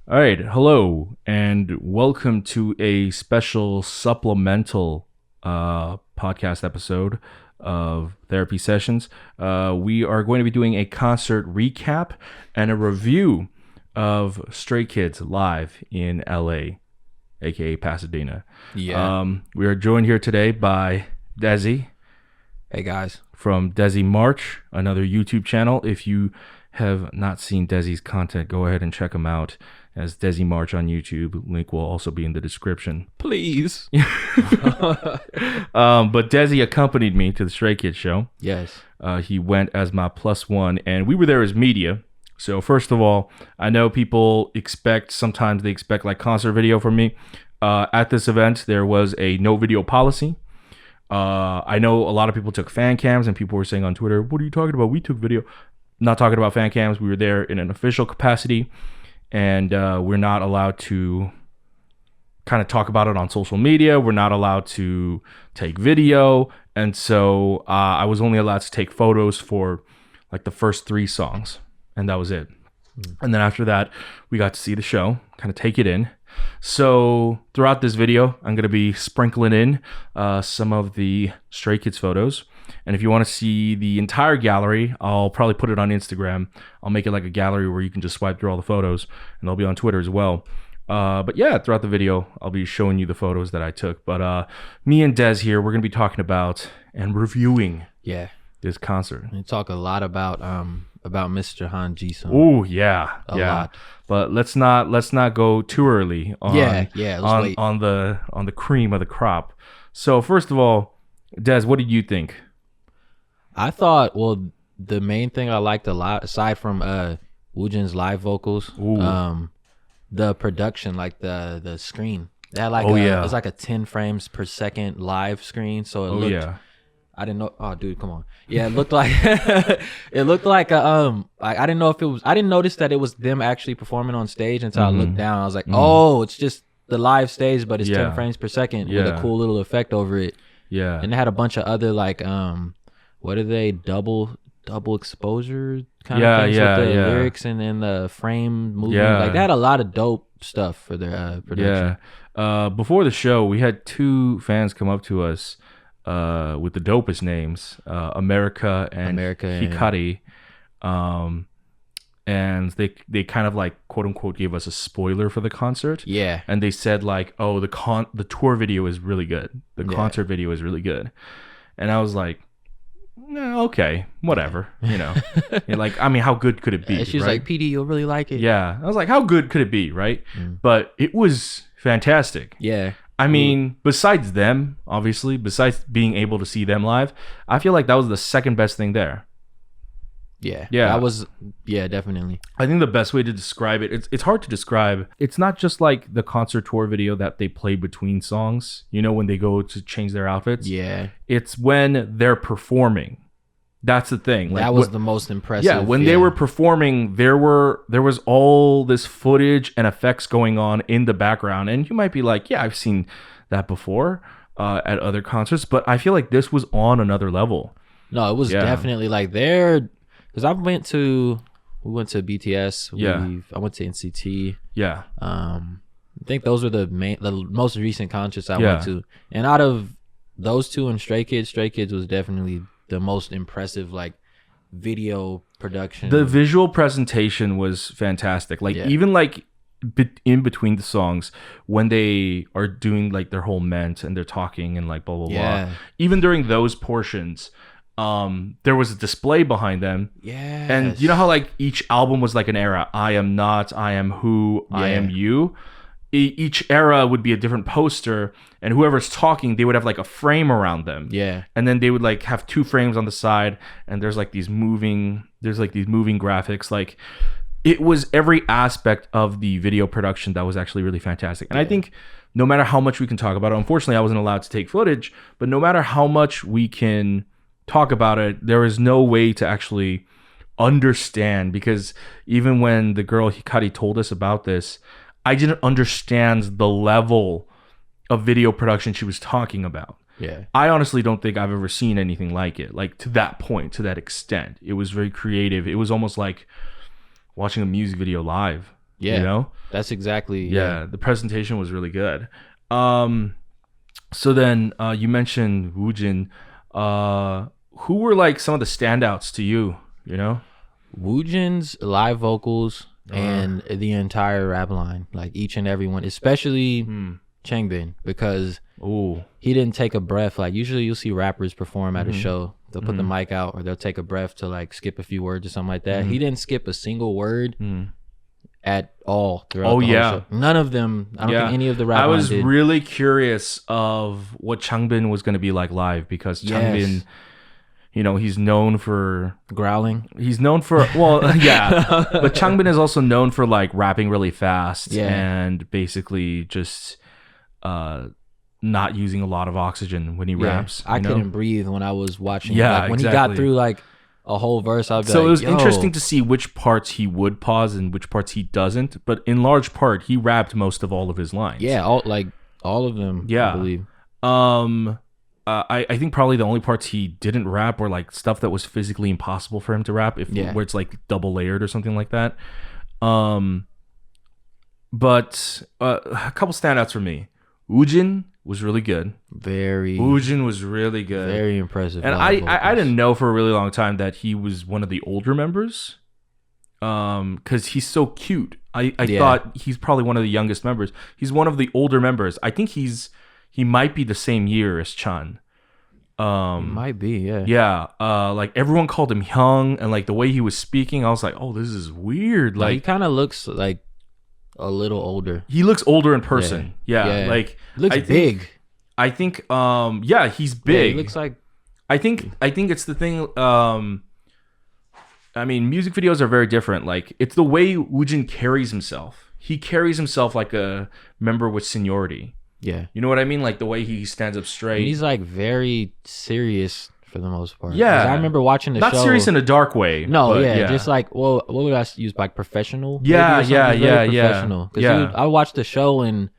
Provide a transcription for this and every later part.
All right, hello, and welcome to a special supplemental podcast episode of Therapy Sessions. We are going to be doing a concert recap and a review of Stray Kids live in LA, aka Pasadena. Yeah. We are joined here today by Desi Hey guys. from Desi March, another YouTube channel. If you have not seen Desi's content, go ahead and check him out as Desi March on YouTube. Link will also be in the description. Please. But Desi accompanied me to the Stray Kids show. Yes. He went as my plus one, and we were there as media. So first of all, I know people sometimes they expect like concert video from me. At this event, there was a no video policy. I know a lot of people took fan cams, and people were saying on Twitter, "What are you talking about? We took video." Not talking about fan cams. We were there in an official capacity, and we're not allowed to kind of talk about it on social media. We're not allowed to take video, and so I was only allowed to take photos for like the first 3 songs, and that was it. And then after that, we got to see the show, kind of take it in. So throughout this video, I'm going to be sprinkling in some of the Stray Kids photos. And if you want to see the entire gallery, I'll probably put it on Instagram. I'll make it like a gallery where you can just swipe through all the photos, and they'll be on Twitter as well. But yeah, throughout the video, I'll be showing you the photos that I took. But me and Des here, we're going to be talking about and reviewing this concert. We talk a lot about Mr. Han Jisung. Oh yeah, A lot. But let's not go too early on Let's wait. on the cream of the crop. So first of all, Des, what did you think? I thought, the main thing I liked a lot, aside from Woojin's live vocals, the production, like the screen. They had like it was like a 10 frames per second live screen, so it looked. I didn't know. Oh, dude, come on. Yeah, it looked like it looked like a I didn't know if it was. I didn't notice that it was them actually performing on stage until I looked down. I was like, oh, it's just the live stage, but it's 10 frames per second with a cool little effect over it. Yeah, and they had a bunch of other like what are they, double exposure kind of things with the lyrics and then the frame moving. Like they had a lot of dope stuff for their production. Before the show, we had 2 fans come up to us with the dopest names, America and Hikari. And they kind of like quote unquote gave us a spoiler for the concert. Yeah. And they said like, oh, the tour video is really good. The concert video is really good. And I was like, okay, whatever, you know. Like, I mean, how good could it be? And she was right? like, PD, you'll really like it. Yeah. I was like, how good could it be, right? But it was fantastic. Yeah. I mean, besides them, obviously, besides being able to see them live, I feel like that was the second best thing there. Yeah. Yeah. That was, definitely. I think the best way to describe it, it's hard to describe. It's not just like the concert tour video that they play between songs, you know, when they go to change their outfits. Yeah. It's when they're performing. That's the thing. Like, that was the most impressive. Yeah, when they were performing, there was all this footage and effects going on in the background. And you might be like, yeah, I've seen that before at other concerts. But I feel like this was on another level. No, it was definitely like because we went to BTS. I went to NCT. Yeah. I think those were the most recent concerts I went to. And out of those 2 and Stray Kids was definitely the most impressive like video production. The visual presentation was fantastic. Like even like in between the songs when they are doing like their whole ment and they're talking and like blah blah blah. Even during those portions, there was a display behind them. Yeah. And you know how like each album was like an era. I am not, I am who, I am you. Each era would be a different poster, and whoever's talking, they would have like a frame around them. Yeah. And then they would like have 2 frames on the side, and there's like these moving graphics. Like it was every aspect of the video production that was actually really fantastic. And I think no matter how much we can talk about it, unfortunately I wasn't allowed to take footage, but no matter how much we can talk about it, there is no way to actually understand, because even when the girl Hikari told us about this, I didn't understand the level of video production she was talking about. Yeah. I honestly don't think I've ever seen anything like it, like to that point, to that extent. It was very creative. It was almost like watching a music video live. Yeah, you know, that's exactly. Yeah, the presentation was really good. So then you mentioned Woojin. Who were like some of the standouts to you? You know, Woojin's live vocals and the entire rap line, like each and every one, especially Changbin, because he didn't take a breath. Like usually you'll see rappers perform at a show, they'll put the mic out or they'll take a breath to like skip a few words or something like that. He didn't skip a single word at all throughout the whole show. None of them. I don't think any of the rappers. I was really curious of what Changbin was going to be like live, because Changbin, you know, he's known for growling. He's known for, well, yeah, but Changbin is also known for like rapping really fast and basically just not using a lot of oxygen when he raps. I couldn't breathe when I was watching. Yeah, like, when he got through like a whole verse, I'd be so like, it was interesting to see which parts he would pause and which parts he doesn't. But in large part, he rapped most of all of his lines. Yeah, all of them. Yeah, I believe. I think probably the only parts he didn't rap were like stuff that was physically impossible for him to rap, where it's like double layered or something like that. But a couple standouts for me. Woojin was really good. Woojin was really good. Very impressive. And I didn't know for a really long time that he was one of the older members. Because he's so cute. I thought he's probably one of the youngest members. He's one of the older members. I think he might be the same year as Chan. Might be, yeah. Yeah. Like everyone called him Hyung, and like the way he was speaking, I was like, oh, this is weird. Like he kind of looks like a little older. He looks older in person. Yeah. Like he looks big. I think he's big. Yeah, he looks like I think it's the thing. I mean, music videos are very different. Like, it's the way Woojin carries himself. He carries himself like a member with seniority. Yeah. You know what I mean? Like, the way he stands up straight. And he's, like, very serious for the most part. Yeah. I remember watching the show. Not serious in a dark way. No, yeah. Just like, well, what would I use? Like, professional? Yeah. Professional. Because I watched the show, and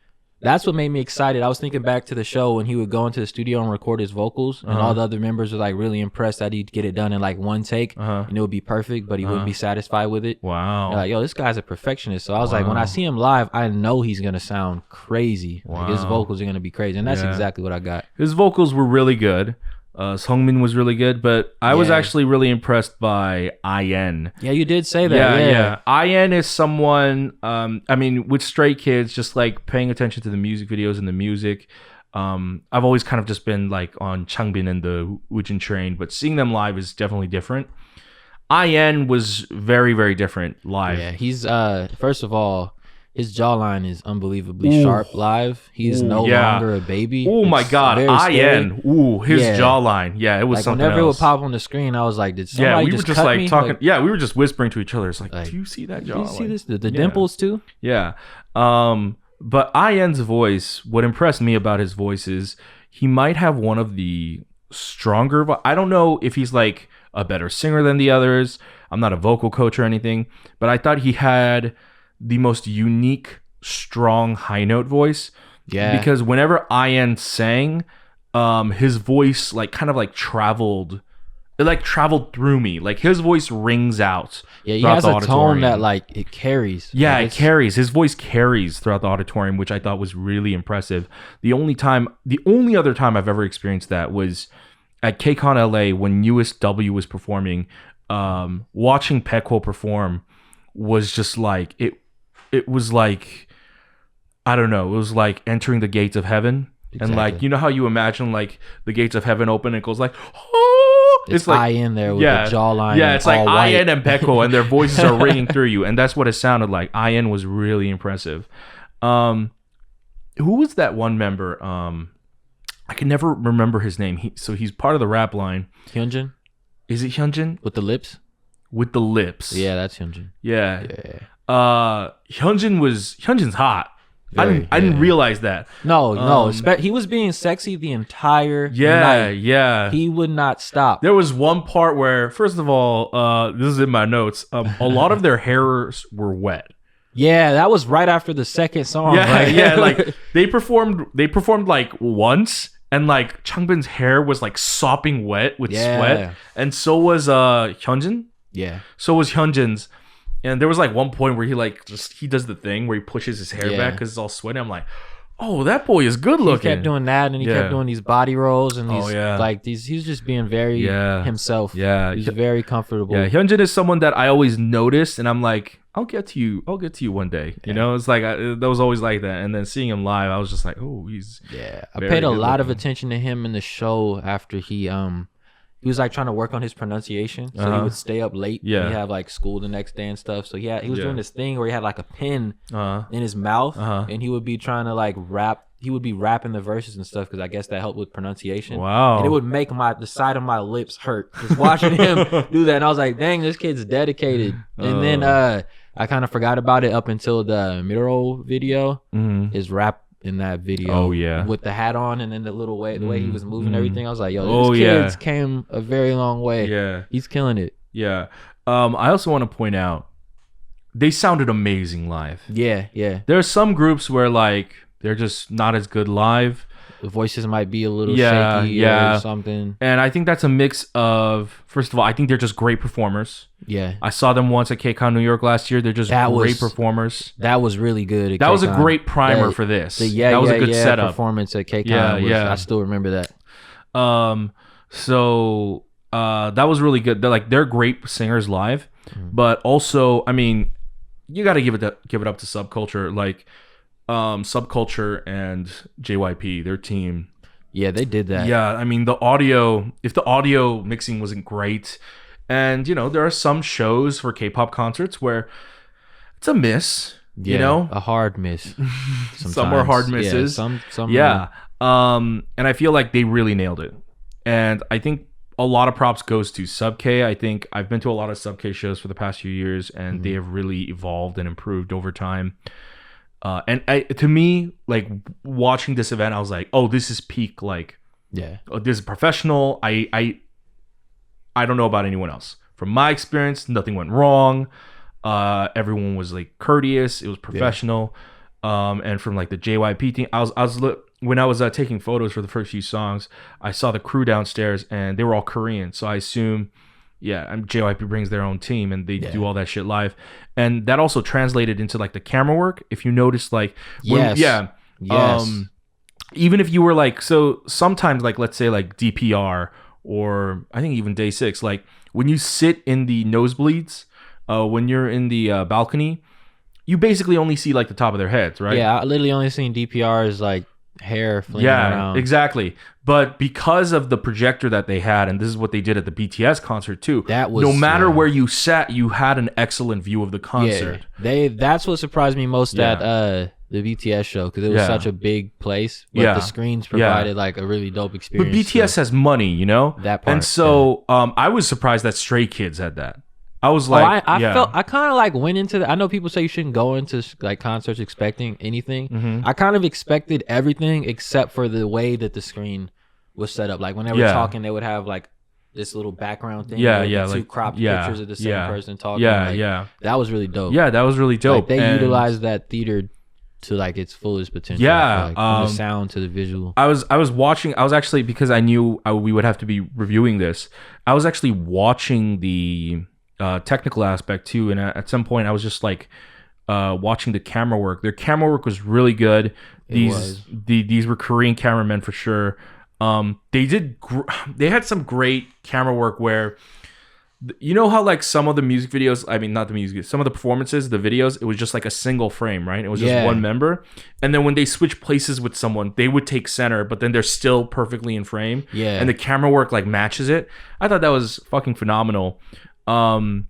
that's what made me excited. I was thinking back to the show when he would go into the studio and record his vocals, and all the other members were like really impressed that he'd get it done in like one take, and it would be perfect, but he wouldn't be satisfied with it. Wow. They're like, yo, this guy's a perfectionist. So I was like, when I see him live, I know he's gonna sound crazy. Like, his vocals are gonna be crazy, and that's exactly what I got. His vocals were really good. Sungmin was really good, but I was actually really impressed by IN. Yeah, you did say that. Yeah. IN is someone, I mean, with Stray Kids, just like paying attention to the music videos and the music. I've always kind of just been like on Changbin and the Woojin train, but seeing them live is definitely different. IN was very, very different live. Yeah, he's, first of all, his jawline is unbelievably sharp live. He's no longer a baby. Oh my God, IN. Ooh, his jawline. Yeah, it was like, something whenever else. it would pop on the screen, I was like, did somebody we were just cut like me? talking. Like, yeah, we were just whispering to each other. It's like, do you see that jawline? Do you see this? The dimples too? Yeah. But IN's voice, what impressed me about his voice is he might have one of the stronger. I don't know if he's like a better singer than the others. I'm not a vocal coach or anything, but I thought he had the most unique, strong high note voice. Yeah. Because whenever IN sang, his voice like kind of like traveled. It like traveled through me. Like his voice rings out. Yeah, he has a tone that like it carries. Yeah, like, it carries. His voice carries throughout the auditorium, which I thought was really impressive. The only other time I've ever experienced that was at KCON LA when USW was performing. Watching Pekwo perform was just like it was like, I don't know, it was like entering the gates of heaven. Exactly. And like, you know how you imagine like the gates of heaven open and it goes like, oh, it's like IN there with the jawline. Yeah, it's like white. IN and Pekwo and their voices are ringing through you. And that's what it sounded like. IN was really impressive. Who was that one member? I can never remember his name. He's part of the rap line. Hyunjin? Is it Hyunjin? With the lips? With the lips. Yeah, that's Hyunjin. Yeah. Hyunjin's hot. I didn't realize that. No. He was being sexy the entire night. Yeah. He would not stop. There was one part where, first of all, this is in my notes. A lot of their hairs were wet. Yeah, that was right after the second song. Yeah, right? Yeah. Like they performed like once, and like Changbin's hair was like sopping wet with sweat, and so was Hyunjin. Yeah. So was Hyunjin's. And there was like one point where he does the thing where he pushes his hair back because it's all sweaty. I'm like, oh, that boy is good looking. He kept doing that, and he kept doing these body rolls and these like these. He's just being very himself. Yeah, he's very comfortable. Yeah, Hyunjin is someone that I always noticed, and I'm like, I'll get to you one day. You know, it's like that was always like that. And then seeing him live, I was just like, oh, he's I paid a lot of attention to him in the show after he was like trying to work on his pronunciation, so he would stay up late. Yeah, he'd have like school the next day and stuff. So he was doing this thing where he had like a pen in his mouth, and he would be trying to like rap. He would be rapping the verses and stuff because I guess that helped with pronunciation. Wow, and it would make the side of my lips hurt just watching him do that. And I was like, dang, this kid's dedicated. And then I kind of forgot about it up until the Miro video. His rap in that video, with the hat on and then the little way, the way he was moving everything. I was like, yo, this kid's came a very long way. Yeah, he's killing it. Yeah. I also want to point out they sounded amazing live. Yeah. There are some groups where like they're just not as good live. The voices might be a little shaky or something. And I think that's a mix of, first of all, I think they're just great performers. Yeah. I saw them once at KCON New York last year. They're just great performers. That was really good. That was a great primer for this. That was a good setup. Performance at KCON. I still remember that. So that was really good. They're great singers live, but also, I mean, you got to give it up to Subculture. Like, Subculture and JYP, their team. Yeah, they did that. Yeah, I mean, if the audio mixing wasn't great, and you know, there are some shows for K-pop concerts where it's a miss. You know, a hard miss. Some are hard misses. Some. And I feel like they really nailed it. And I think a lot of props goes to Sub K. I think I've been to a lot of Sub K shows for the past few years, and they have really evolved and improved over time. To me, like watching this event, I was like, "Oh, this is peak! Like, this is professional." I don't know about anyone else. From my experience, nothing went wrong. Everyone was like courteous. It was professional. And from like the JYP thing, when I was taking photos for the first few songs, I saw the crew downstairs, and they were all Korean. So I assume, JYP brings their own team, and they do all that shit live. And that also translated into like the camera work. If you notice, like, even if you were like, so sometimes like, let's say like DPR, or I think even Day 6, like when you sit in the nosebleeds, when you're in the balcony, you basically only see like the top of their heads, right? Yeah, I literally only seen DPR's like hair flinging around. Exactly. But because of the projector that they had, and this is what they did at the BTS concert too, no matter where you sat, you had an excellent view of the concert. That's what surprised me most at the BTS show, because it was such a big place, but the screens provided like a really dope experience. But BTS has money, you know? That part. And so I was surprised that Stray Kids had that. I was like, I kind of like went into I know people say you shouldn't go into like concerts expecting anything. I kind of expected everything except for the way that the screen was set up. Like when they were talking, they would have like this little background thing. Two cropped pictures of the same person talking. That was really dope. Yeah, that was really dope. Like, they utilized that theater to like its fullest potential. From the sound to the visual. I was watching. I was actually, because I knew we would have to be reviewing this, I was actually watching the technical aspect too, and at some point I was just like watching the camera work. Their camera work was really good. These were Korean cameramen for sure. They had some great camera work where, you know how like some of the music videos, I mean not the music, some of the performances, the videos, it was just like a single frame, right? It was just one member, and then when they switch places with someone, they would take center, but then they're still perfectly in frame, and the camera work like matches it. I thought that was fucking phenomenal. And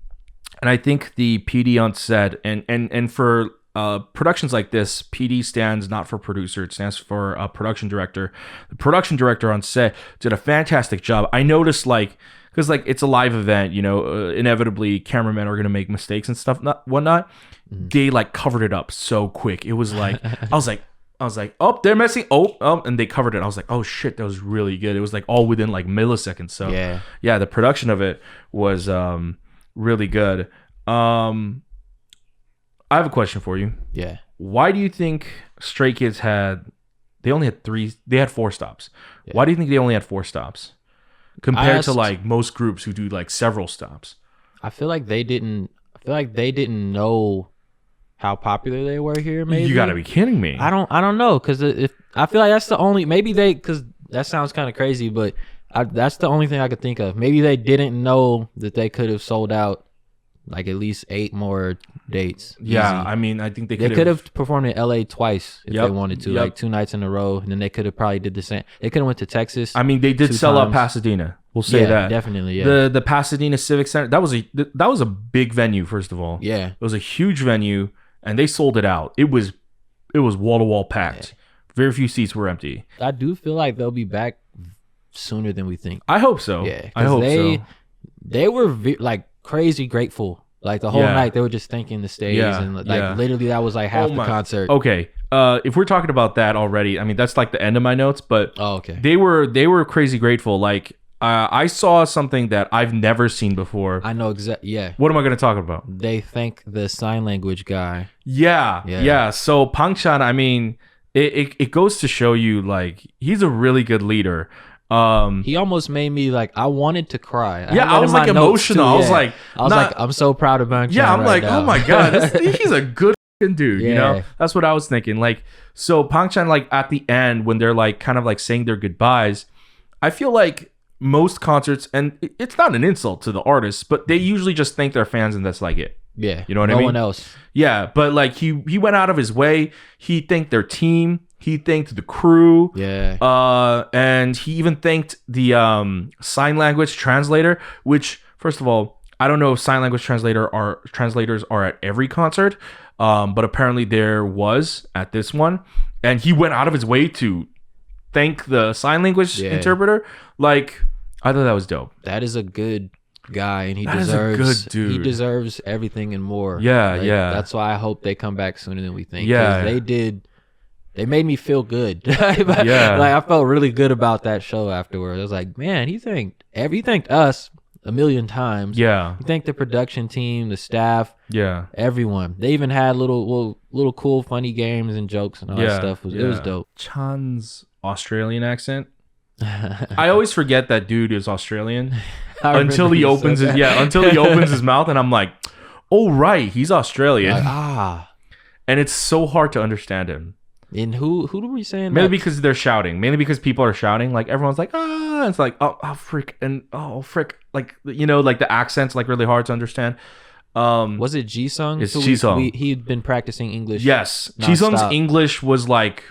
I think the PD on set, and for productions like this, PD stands not for producer, it stands for production director. The production director on set did a fantastic job. I noticed, like, because like it's a live event, you know, inevitably cameramen are gonna make mistakes and stuff, whatnot. They like covered it up so quick. It was like I was like, oh, they're messing. Oh, and they covered it. I was like, oh shit, that was really good. It was like all within like milliseconds. So yeah, the production of it was really good. I have a question for you. Yeah. Why do you think Stray Kids had 4 stops? Yeah. Why do you think they only had 4 stops compared to like most groups who do like several stops? I feel like they didn't feel like they didn't know how popular they were here. Maybe You gotta be kidding me. I don't know, because if I feel like that's the only, maybe they, because that sounds kind of crazy, but that's the only thing I could think of. Maybe they didn't know that they could have sold out like at least 8 more dates. Yeah, Easy. I mean, I think they could have performed in LA twice if they wanted to, Yep. like 2 nights in a row, and then they could have probably did the same. They could have went to Texas. I mean, they did 2 sell out times. Pasadena. We'll say that. Definitely. Yeah. The Pasadena Civic Center, that was a big venue, first of all. Yeah. It was a huge venue, and they sold it out. It was wall to wall packed. Yeah. Very few seats were empty. I do feel like they'll be back sooner than we think. I hope so. Yeah, I hope so. They were like crazy grateful. Like the whole night, they were just thanking the stage, and like literally that was like half the concert. Okay, if we're talking about that already, I mean that's like the end of my notes. But okay, they were crazy grateful. Like I saw something that I've never seen before. I know exactly. Yeah. What am I going to talk about? They thank the sign language guy. Yeah. So Pang-chan, I mean, it goes to show you like he's a really good leader. He almost made me like, I wanted to cry. I was like emotional. I was like, I'm so proud of Pang-chan. Yeah, I'm right like, now. oh my god, he's a good fucking dude. Yeah. You know, that's what I was thinking. Like, so Pang-chan, like at the end when they're like kind of like saying their goodbyes, I feel like most concerts, and it's not an insult to the artists, but they usually just thank their fans, and that's like it. Yeah, you know what I mean. No one else. Yeah, but like he went out of his way. He thanked their team. He thanked the crew. Yeah. And he even thanked the sign language translator, which, first of all, I don't know if sign language translators are at every concert, but apparently there was at this one. And he went out of his way to thank the sign language interpreter. Like, I thought that was dope. That is a good guy, and he That is a good dude. He deserves everything and more. Yeah, like, yeah. That's why I hope they come back sooner than we think. Yeah, they did. They made me feel good. Yeah, like I felt really good about that show afterwards. I was like, man, he thanked us a million times. Yeah, he thanked the production team, the staff. Yeah, everyone. They even had little cool, funny games and jokes and all that stuff. It was dope. Chan's Australian accent. I always forget that dude is Australian until he opens his mouth, and I'm like, oh right, he's Australian. Like, and it's so hard to understand him. And who do we saying? Mainly because they're shouting. Mainly because people are shouting. Like everyone's like, ah, it's like, oh frick, and oh frick, like, you know, like the accent's like really hard to understand. Was it Jisung? It's Jisung. He'd been practicing English. Yes, Jisung's English was like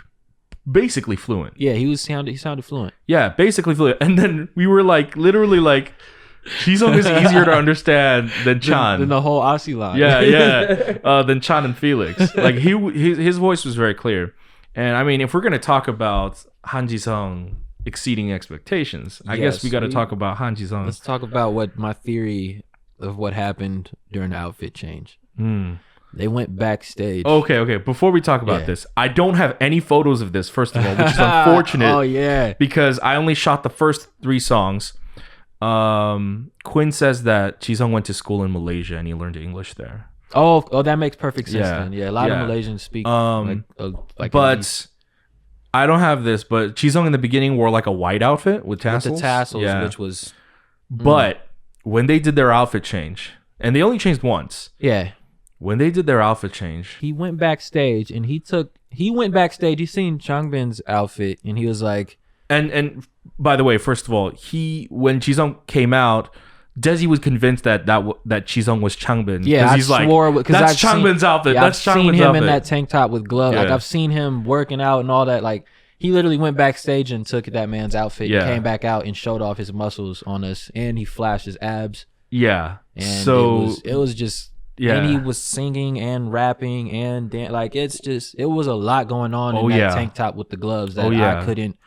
basically fluent. Yeah, he sounded fluent. Yeah, basically fluent. And then we were like, literally like, Jisung is easier to understand than Chan. Than the whole Aussie line. Yeah. Than Chan and Felix. Like his voice was very clear. And I mean, if we're gonna talk about Han Jisung exceeding expectations, I guess we got to talk about Han Jisung. Let's talk about what my theory of what happened during the outfit change. They went backstage. Okay. Before we talk about this, I don't have any photos of this, first of all, which is unfortunate. Oh yeah, because I only shot the first 3 songs. Quinn says that Jisung went to school in Malaysia and he learned English there. Oh, that makes perfect sense. Then. Yeah, a lot of Malaysians speak. Like but I don't have this. But Jisung in the beginning wore like a white outfit with tassels. With the tassels, which was. But when they did their outfit change, and they only changed once. Yeah. When they did their outfit change, he went backstage and he went backstage. He seen Changbin's outfit and he was like. And by the way, first of all, when Jisung came out, Desi was convinced that Jisung was Changbin. Yeah, he's like, that's Changbin's outfit. Yeah, that's Changbin's outfit. I've seen him in that tank top with gloves. Yeah. Like I've seen him working out and all that. Like he literally went backstage and took that man's outfit. Yeah. And came back out and showed off his muscles on us, and he flashed his abs. Yeah. And so it was just. Yeah. And he was singing and rapping and like it was a lot going on in that tank top with the gloves that I couldn't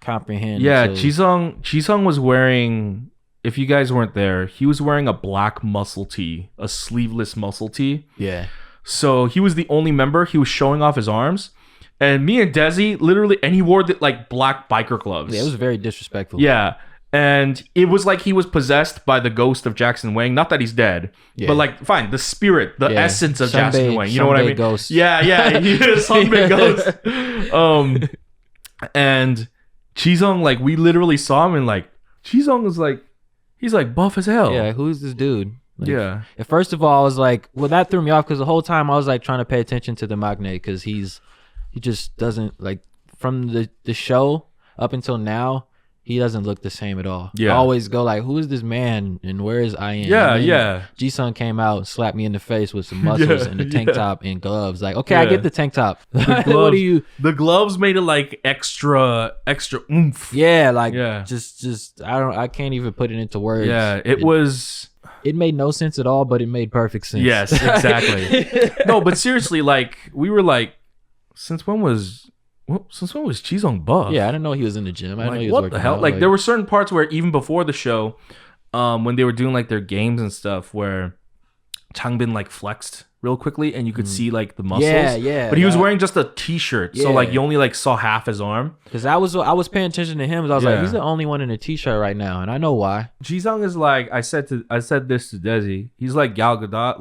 comprehend. Yeah, Jisung was wearing, if you guys weren't there, he was wearing a black muscle tee, a sleeveless muscle tee. Yeah. So he was the only member. He was showing off his arms. And me and Desi literally, and he wore like black biker gloves. Yeah, it was very disrespectful. Yeah. And it was like he was possessed by the ghost of Jackson Wang. Not that he's dead, but like, fine, the spirit, the essence of Jackson Wang. You know what I mean? Ghost. Yeah, he is Sunbae Ghost. And Jisung, like, we literally saw him and like, Jisung was like, he's like buff as hell. Yeah, who's this dude? Like, yeah. First of all, I was like, well, that threw me off because the whole time I was like trying to pay attention to the Magne because he just doesn't like from the show up until now. He doesn't look the same at all. Yeah. I always go like, who is this man and where is I am? Yeah, yeah. Jisung came out and slapped me in the face with some muscles and the tank top and gloves. Like, okay, I get the tank top. Gloves, what do you? The gloves made it like extra oomph. Yeah, like Yeah. just I can't even put it into words. Yeah, it made no sense at all, but it made perfect sense. Yes, exactly. No, but seriously, like we were like, since when was Jisung buff? Yeah, I didn't know he was in the gym. I didn't know he was what working the hell? out. Like there were certain parts where even before the show, when they were doing like their games and stuff, where Changbin like flexed real quickly and you could see like the muscles. Yeah. But he was wearing just a t-shirt, so like you only like saw half his arm. Because I was paying attention to him. I was like, he's the only one in a t-shirt right now, and I know why. Jisung is like I said this to Desi. He's like Gal Gadot,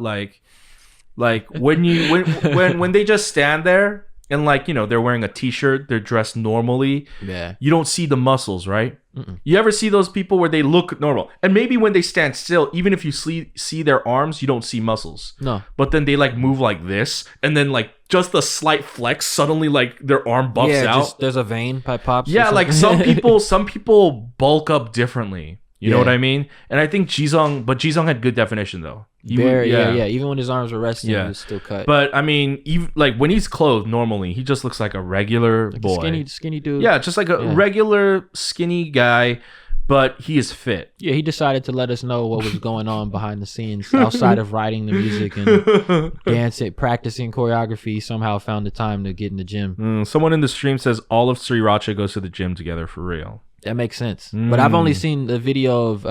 like when they just stand there. And like, you know, they're wearing a t-shirt, they're dressed normally. Yeah. You don't see the muscles, right? You ever see those people where they look normal? And maybe when they stand still, even if you see their arms, you don't see muscles. No. But then they like move like this, and then like just a slight flex, suddenly like their arm buffs out. Just, there's a vein pops. Yeah, like some people bulk up differently. You know what I mean? And I think Jisung had good definition though. Yeah. Even when his arms were resting, he was still cut. But I mean, even like when he's clothed normally, he just looks like a regular boy, skinny dude. Yeah, just like a regular skinny guy, but he is fit. Yeah, he decided to let us know what was going on behind the scenes outside of writing the music and dancing, practicing choreography. He somehow found the time to get in the gym. Someone in the stream says all of Sriracha goes to the gym together for real. That makes sense. But I've only seen the video of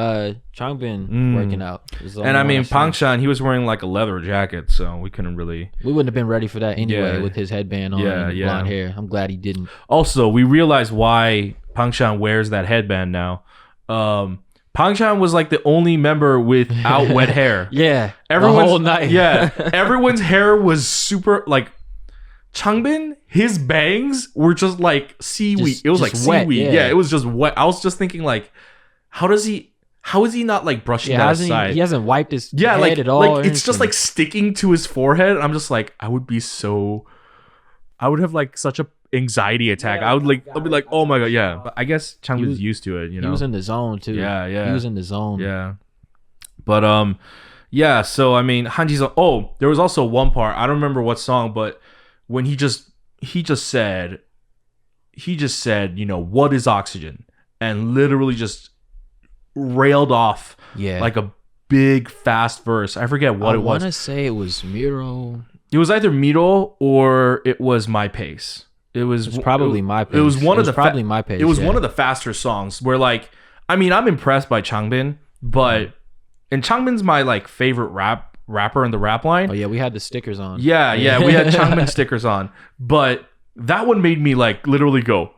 Changbin working out. And I mean, Pangshan, he was wearing like a leather jacket, so we couldn't really... We wouldn't have been ready for that anyway with his headband on and blonde hair. I'm glad he didn't. Also, we realized why Pangshan wears that headband now. Pangshan was like the only member without wet hair. Yeah, the whole night. Yeah, everyone's hair was super like... Changbin, his bangs were just like seaweed. It was like wet, seaweed. Yeah, it was just wet. I was just thinking like, how is he not like brushing that aside? He hasn't wiped his head like, at all. Like it's just like sticking to his forehead. I'm just like, I would have like such a anxiety attack. I'd be like, oh my god, yeah. But I guess Changbin's used to it, you know. He was in the zone too. Yeah. He was in the zone. Yeah. But yeah, so I mean Hanji's there was also one part, I don't remember what song, but when he just said, you know, what is oxygen? And literally just railed off like a big fast verse. I forget what it was. I want to say it was Miro. It was either Miro or it was My Pace. It was probably My Pace. It was one of the probably My Pace. It was one of the faster songs where like, I mean, I'm impressed by Changbin, but and Changbin's my like favorite rapper in the rap line. Oh yeah, we had the stickers on. Yeah, we had Changbin stickers on, but that one made me like literally go,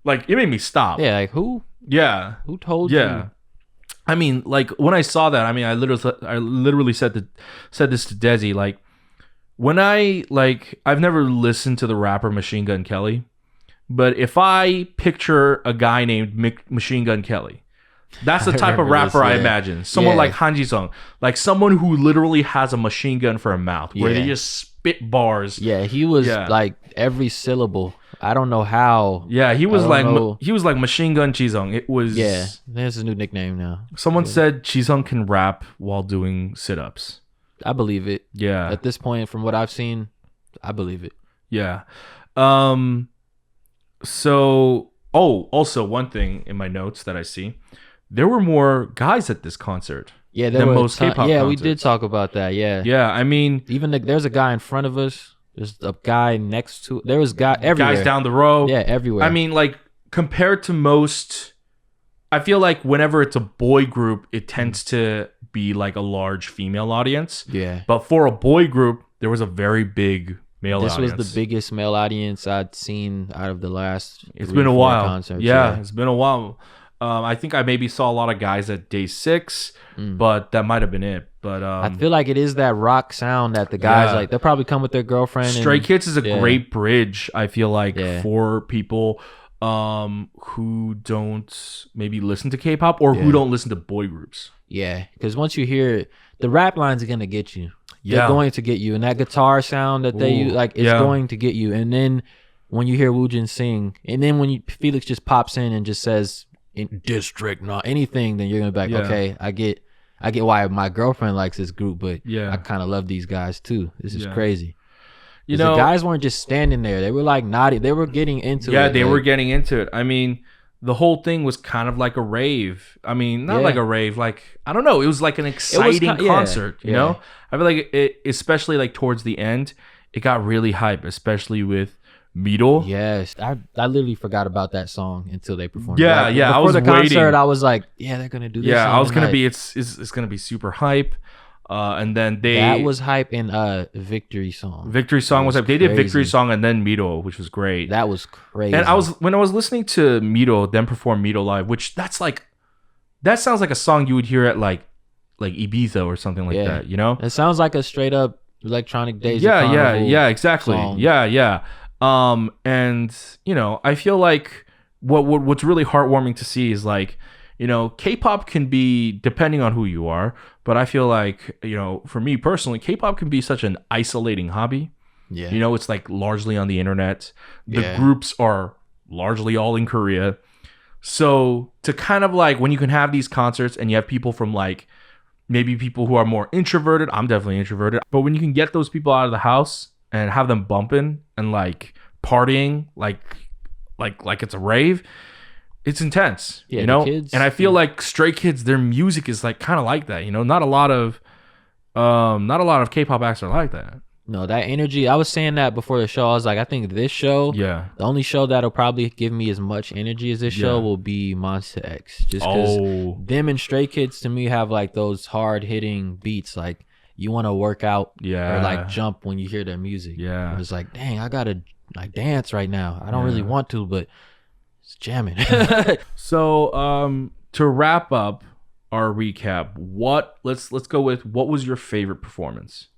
like it made me stop. Yeah, like who? Yeah, who told you? I mean, like when I saw that, I mean, I literally said this to Desi, like when I've never listened to the rapper Machine Gun Kelly, but if I picture a guy named Machine Gun Kelly. That's the type of rapper I imagine. Someone like Han Jisung, like someone who literally has a machine gun for a mouth, where they just spit bars. Yeah, he was like every syllable. I don't know how. Yeah, he was like Machine Gun Jisung. It was that's his new nickname now. Someone said Jisung can rap while doing sit-ups. I believe it. Yeah. At this point, from what I've seen, I believe it. Yeah. So, also one thing in my notes that I see. There were more guys at this concert. Yeah, than most K-pop. Yeah, we did talk about that. Yeah. Yeah, I mean, even there's a guy in front of us. There's a guy next to. There was everywhere. Guys down the row. Yeah, everywhere. I mean, like compared to most, I feel like whenever it's a boy group, it tends to be like a large female audience. Yeah. But for a boy group, there was a very big male audience. This was the biggest male audience I'd seen out of the last. It's been a while. Concerts. Yeah, it's been a while. I think I maybe saw a lot of guys at day 6, but that might have been it. But I feel like it is that rock sound that the guys like. They'll probably come with their girlfriend. Stray Kids is a great bridge, I feel like, for people. who don't maybe listen to K-pop or who don't listen to boy groups. Yeah, because once you hear it, the rap lines are gonna get you. Yeah. They're going to get you, and that guitar sound that they use, like, it's going to get you. And then when you hear Woojin sing, and then when Felix just pops in and just says in district, not anything, then you're gonna be like, okay, I get why my girlfriend likes this group, but I kind of love these guys too. This is crazy. You know, the guys weren't just standing there; they were like nodding. They were getting into it. Yeah, they were getting into it. I mean, the whole thing was kind of like a rave. I mean, not like a rave, like, I don't know. It was like an exciting concert. You know, I feel like it, especially like towards the end, it got really hype, especially with Miro. Yes, I literally forgot about that song until they performed. Yeah, like, yeah. Before I was the waiting. concert, I was like, yeah, they're gonna do this. Yeah, song I was gonna tonight. be. It's gonna be super hype. And then that was hype in Victory Song. Victory Song was hype. They did Victory Song and then Miro, which was great. That was crazy. And when I was listening to Miro, them perform Miro live, which that sounds like a song you would hear at like Ibiza or something like that. You know, it sounds like a straight up electronic days. Yeah, exactly. Song. Yeah. And you know, I feel like what's really heartwarming to see is like, you know, K-pop can be, depending on who you are, but I feel like, you know, for me personally, K-pop can be such an isolating hobby. Yeah. You know, it's like largely on the internet. The groups are largely all in Korea. So to kind of like, when you can have these concerts and you have people from like, maybe people who are more introverted, I'm definitely introverted, but when you can get those people out of the house and have them bumping and like partying, like it's a rave, it's intense, you know? Kids, and I feel like Stray Kids, their music is like kind of like that, you know? Not a lot of K-pop acts are like that. No, that energy, I was saying that before the show. I was like, I think this show, the only show that'll probably give me as much energy as this show will be Monsta X. Just because them and Stray Kids to me have like those hard hitting beats, like you want to work out or like jump when you hear their music. Yeah. It's like, dang, I gotta like dance right now. I don't really want to, but it's jamming. So to wrap up our recap, let's go with, what was your favorite performance?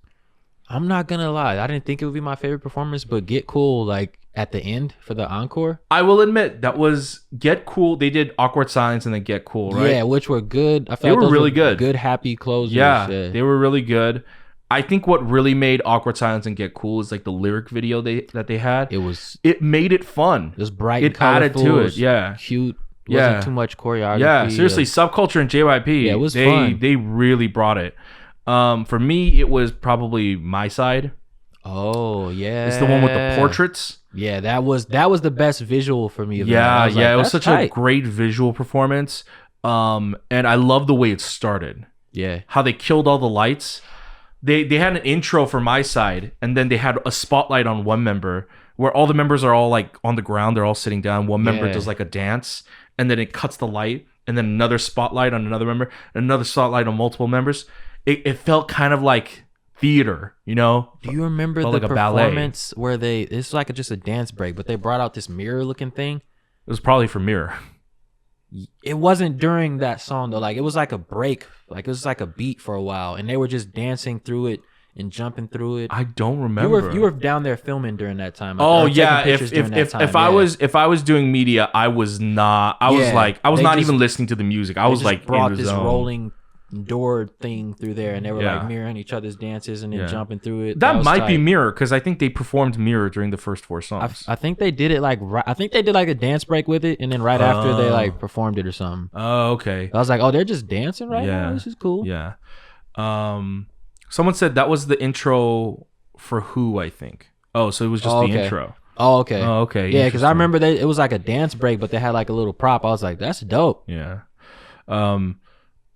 I'm not gonna lie, I didn't think it would be my favorite performance, but Get Cool, like at the end for the encore, I will admit that was Get Cool. They did Awkward Silence and then Get Cool, right? Yeah, which were good. I felt they like were those really were good. Good, happy closers. Yeah, they were really good. I think what really made Awkward Silence and Get Cool is like the lyric video that they had. It made it fun. It was bright. It added to it. Yeah, cute. Wasn't too much choreography. Yeah, seriously, Subculture and JYP. Yeah, it was fun. They really brought it. For me, it was probably My Side. Oh yeah, it's the one with the portraits. Yeah, that was the best visual for me. Yeah, it was such a great visual performance. And I love the way it started. Yeah, how they killed all the lights. They had an intro for My Side, and then they had a spotlight on one member where all the members are all like on the ground. They're all sitting down. One member does like a dance, and then it cuts the light, and then another spotlight on another member, and another spotlight on multiple members. It felt kind of like theater, you know? Do you remember the performance where it's like just a dance break, but they brought out this mirror looking thing? It was probably for Mirror. It wasn't during that song though. Like it was like a break. Like it was like a beat for a while, and they were just dancing through it and jumping through it. I don't remember. You were down there filming during that time. Oh yeah, if I was doing media, I was not. I was not even listening to the music. I was like brought in the this zone. Rolling door thing through there, and they were like mirroring each other's dances and then jumping through it. That might be Mirror, because I think they performed Mirror during the first 4 songs. I think they did it like I think they did like a dance break with it, and then right after they like performed it or something. Oh, okay. I was like, oh, they're just dancing right now. This is cool. Yeah. Someone said that was the intro for Who, I think. Oh, so it was just the intro. Oh, okay. Oh, okay. Yeah, because I remember it was like a dance break, but they had like a little prop. I was like, that's dope. Yeah.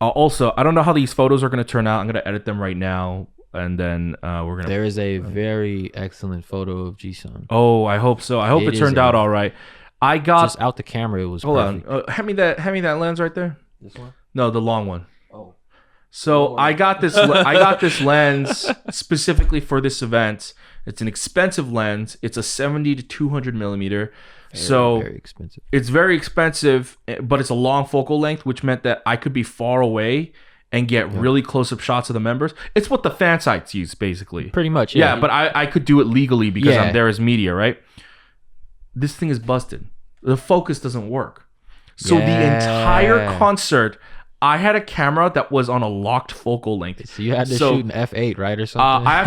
Also, I don't know how these photos are going to turn out. I'm going to edit them right now, and then we're going to... There is a very excellent photo of Jisung. Oh, I hope so. I hope it turned out all right. I got... Just out the camera, it was perfect. Hold on. Hand me that lens right there. This one? No, the long one. Oh. So I got this lens specifically for this event. It's an expensive lens. It's a 70 to 200 millimeter. Very expensive. It's very expensive, but it's a long focal length, which meant that I could be far away and get really close-up shots of the members. It's what the fan sites use, basically. Pretty much, yeah. Yeah, but I could do it legally because I'm there as media, right? This thing is busted. the focus doesn't work. So the entire concert, I had a camera that was on a locked focal length. So you had to shoot an f8, right, or something? I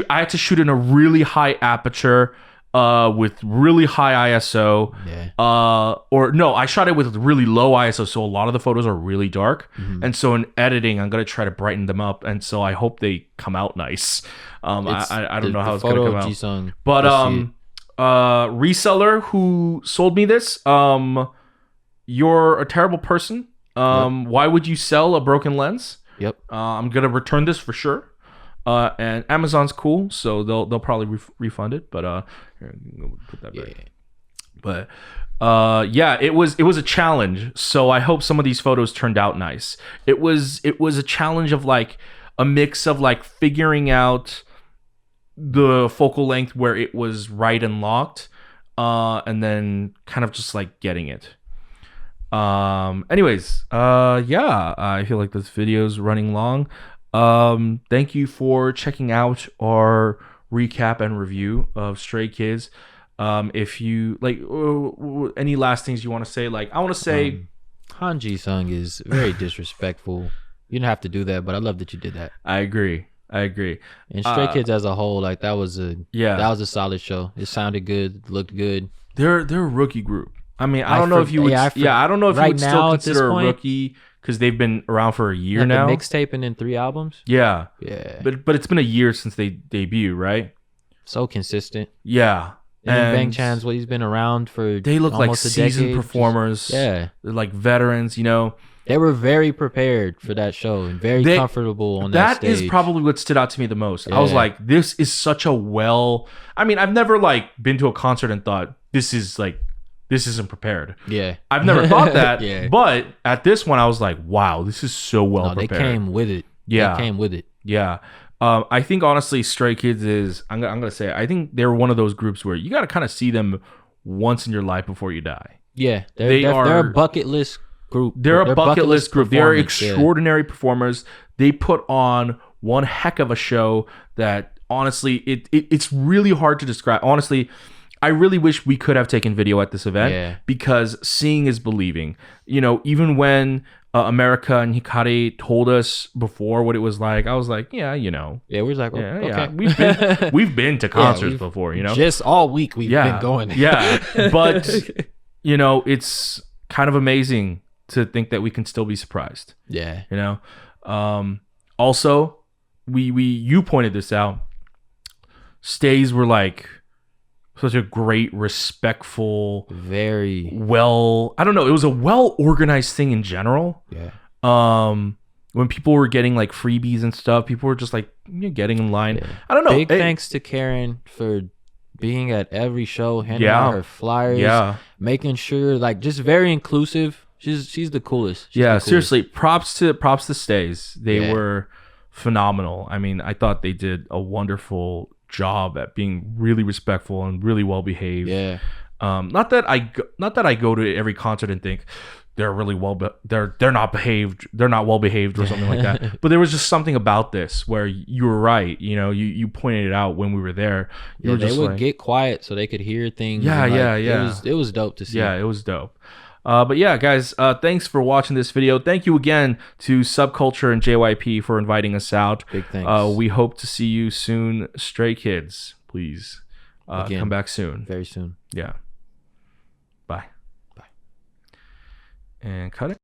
had to shoot in a really high aperture, with really high ISO. Yeah. Or no, I shot it with really low ISO, so a lot of the photos are really dark. And so in editing, I'm gonna try to brighten them up, and so I hope they come out nice. I don't know how it's gonna come out. Jisung, but reseller who sold me this, you're a terrible person. Why would you sell a broken lens? Yep. I'm gonna return this for sure. And Amazon's cool, so they'll probably refund it. But here, put that back. But yeah, it was a challenge. So I hope some of these photos turned out nice. It was a challenge of like a mix of like figuring out the focal length where it was right and locked, and then kind of just like getting it. Anyways, yeah, I feel like this video is running long. Thank you for checking out our recap and review of Stray Kids. If you like, any last things you want to say? Like, I want to say, Han Jisung is very disrespectful. You didn't have to do that, but I love that you did that. I agree. And Stray Kids as a whole, like that was a solid show. It sounded good, looked good. They're a rookie group. I mean, I don't know if you would. I don't know if you would still consider a rookie because they've been around for a year now. Mixtape and then 3 albums. Yeah. But it's been a year since they debut, right? So consistent. Yeah. And Bang Chan's, he's been around for. They look like almost seasoned performers. They're like veterans, you know. They were very prepared for that show and very comfortable on that stage. That is probably what stood out to me the most. I was like, this is such a I mean, I've never like been to a concert and thought this isn't prepared. Yeah. I've never thought that. But at this one, I was like, wow, this is so well prepared. They came with it. Yeah. They came with it. Yeah. I think honestly, Stray Kids is, I'm gonna say, I think they're one of those groups where you got to kind of see them once in your life before you die. Yeah. They're a bucket list group. They're a bucket list group. They are extraordinary performers. They put on one heck of a show that honestly, it's really hard to describe. Honestly, I really wish we could have taken video at this event because seeing is believing. You know, even when America and Hikari told us before what it was like, I was like, yeah, you know. Yeah, we was like, okay. We've been to concerts before, you know. Just all week we've been going. Yeah, but, you know, it's kind of amazing to think that we can still be surprised. Yeah. You know? Also, you pointed this out. Stays were like such a great, respectful, very I don't know, it was a well-organized thing in general. Yeah. When people were getting like freebies and stuff, people were just like getting in line. Yeah. I don't know. Big thanks to Karen for being at every show, handing out her flyers, making sure, like, just very inclusive. She's the coolest. Seriously, props to Stays. They were phenomenal. I mean, I thought they did a wonderful job at being really respectful and really well behaved. Yeah. Not that I go to every concert and think they're really they're not behaved, they're not well behaved or something like that. But there was just something about this where you were right. You know, you pointed it out when we were there. They would get quiet so they could hear things. Yeah. It was dope to see. Yeah, it was dope. But yeah, guys, thanks for watching this video. Thank you again to Subculture and JYP for inviting us out. Big thanks. We hope to see you soon. Stray Kids, please come back soon. Very soon. Yeah. Bye. Bye. And cut it.